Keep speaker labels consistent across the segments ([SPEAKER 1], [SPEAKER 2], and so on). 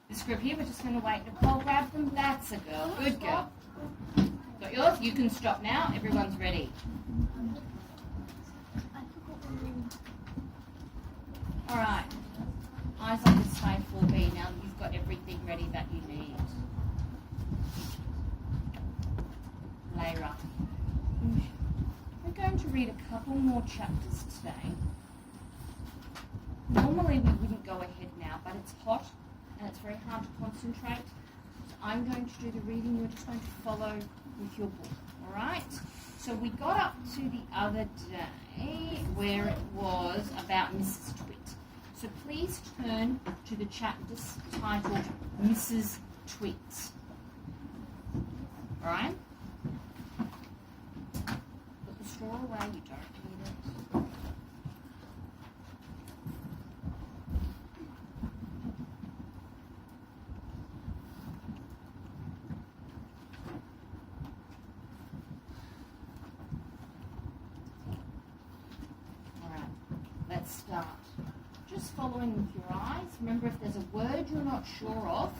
[SPEAKER 1] the script here. We're just going to wait. Nicole, grab them. That's a girl. Good girl. Got yours? You can stop now. Everyone's ready. All right. Isaac is safe 4B now that you've got everything ready that you need. Layra. We're going to read a couple more chapters today. Normally we wouldn't go ahead now, but it's hot and it's very hard to concentrate. So I'm going to do the reading. You're just going to follow with your book. All right? So we got up to the other day where it was about Mrs. Twit. So please turn to the chapter titled Mrs. Twit. All right? Put the straw away. You don't need it. Let's start. Just following with your eyes. Remember, if there's a word you're not sure of,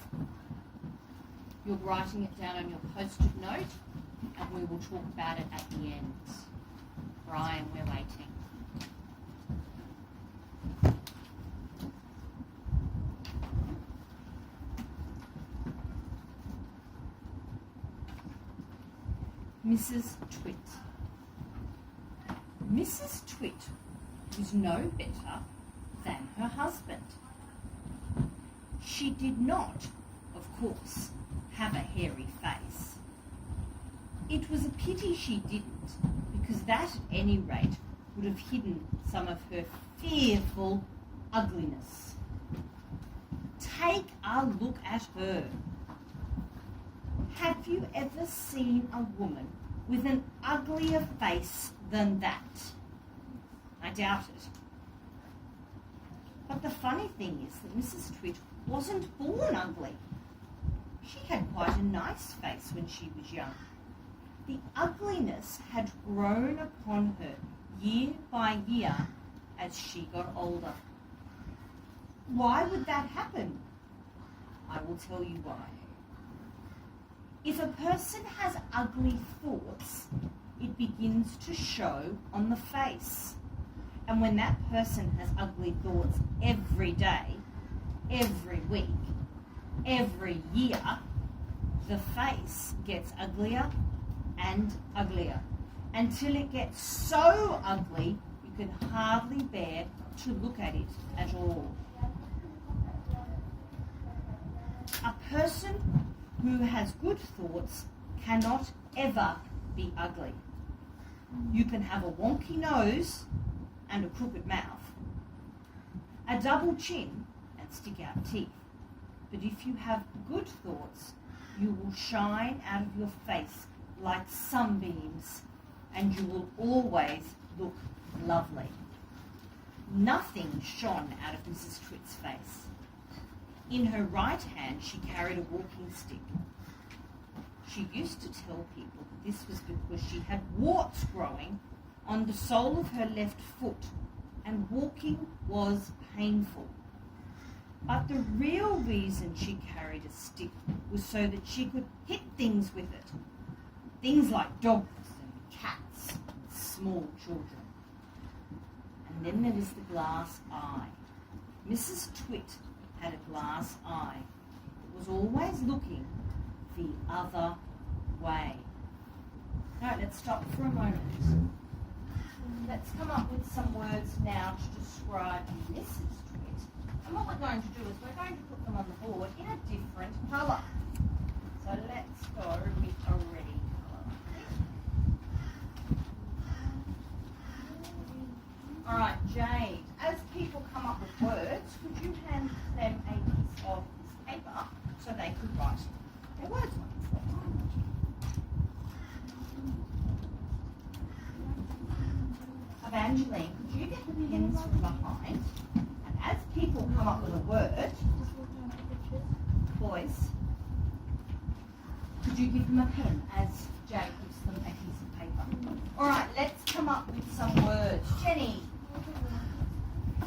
[SPEAKER 1] you're writing it down on your post-it note, and we will talk about it at the end. Brian, we're waiting. Mrs. Twit. Mrs. Twit was no better than her husband. She did not, of course, have a hairy face. It was a pity she didn't, because that at any rate would have hidden some of her fearful ugliness. Take a look at her. Have you ever seen a woman with an uglier face than that? I doubt it. But the funny thing is that Mrs. Twit wasn't born ugly. She had quite a nice face when she was young. The ugliness had grown upon her year by year as she got older. Why would that happen? I will tell you why. If a person has ugly thoughts, it begins to show on the face. And when that person has ugly thoughts every day, every week, every year, the face gets uglier and uglier until it gets so ugly you can hardly bear to look at it at all. A person who has good thoughts cannot ever be ugly. You can have a wonky nose and a crooked mouth, a double chin and stick out teeth. But if you have good thoughts, you will shine out of your face like sunbeams, and you will always look lovely. Nothing shone out of Mrs. Twit's face. In her right hand she carried a walking stick. She used to tell people that this was because she had warts growing on the sole of her left foot, and walking was painful. But the real reason she carried a stick was so that she could hit things with it. Things like dogs and cats and small children. And then there was the glass eye. Mrs. Twit had a glass eye that was always looking the other way. Now let's stop for a moment. Let's come up with some words now to describe Mrs. Twit. And what we're going to do is we're going to put them on the board in a different colour. So let's go with a ready colour. All right, Jade, as people come up with words, could you hand them a piece of this paper so they could write their words on it? Evangeline, could you get the pens from behind? And as people come up with a word, boys, could you give them a pen as Jade gives them a piece of paper? All right, let's come up with some words. Jenny,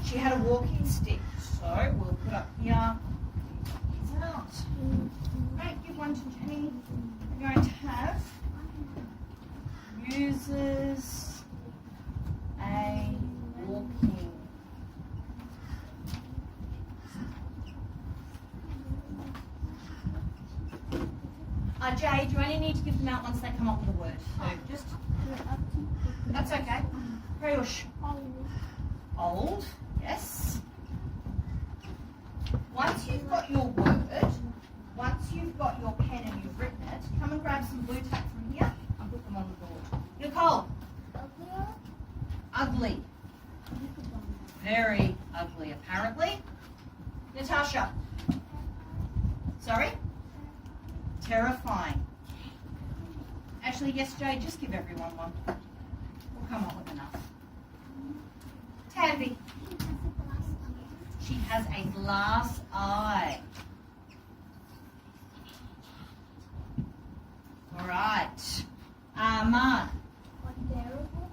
[SPEAKER 1] she had a walking stick, so we'll put up here. one to Jenny. We're going to have uses a walking. Jade, you only need to give them out once they come up with a word. So just, that's okay. Prayush. Old, yes. Once you've got your word, once you've got your pen and you've written it, come and grab some blue tack from here and put them on the board. Nicole. Ugly. Very ugly, apparently. Natasha. Sorry? Terrifying. Actually, yes, Jay, just give everyone one. We'll come up with enough. Tanvi. She has a glass eye. All right. Ahmad.
[SPEAKER 2] Terrible.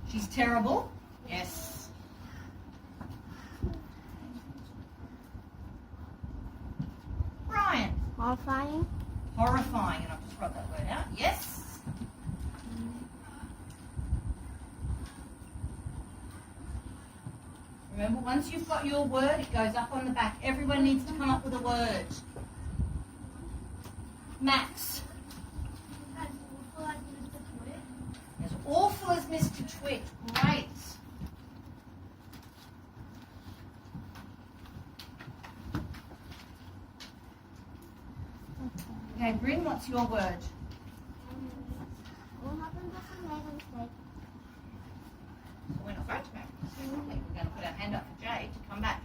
[SPEAKER 1] She's terrible. Yes. Brian.
[SPEAKER 2] Horrifying.
[SPEAKER 1] Horrifying, and I've just wrote that word out. Yes. Remember, once you've got your word, it goes up on the back. Everyone needs to come up with a word. Max. As awful as Mr. Twit. Great. Okay, Bryn, what's your word?
[SPEAKER 2] What happens if we make a mistake?
[SPEAKER 1] We're not going to make a mistake. We're going to put our hand up for Jade to come back.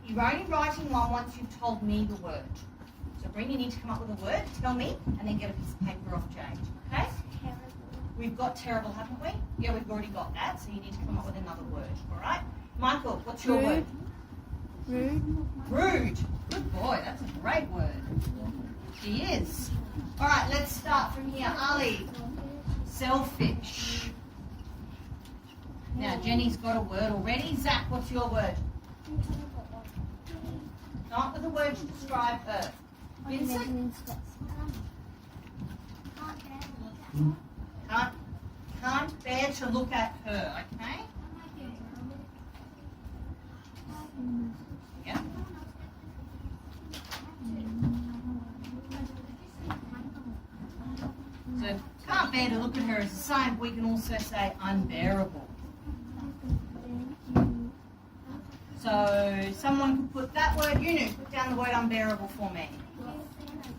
[SPEAKER 1] You're only writing one once you've told me the word. So, Bryn, you need to come up with a word, tell me, and then get a piece of paper off Jade. Okay?
[SPEAKER 2] Terrible.
[SPEAKER 1] We've got terrible, haven't we? Yeah, we've already got that, so you need to come up with another word. All right? Michael, what's your word?
[SPEAKER 2] Rude.
[SPEAKER 1] Rude. Good boy. That's a great word. She is. All right, let's start from here. Ali. Selfish. Now, Jenny's got a word already. Zach, what's your word? Not with a word to describe her. Vincent? Can't bear to look at her, okay? Yeah. So, can't bear to look at her as a sign, we can also say unbearable. So, someone could put that word, put down the word unbearable for me.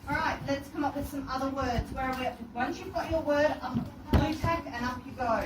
[SPEAKER 1] Alright, let's come up with some other words. Where are we up to? Once you've got your word, up blue tack and up you go.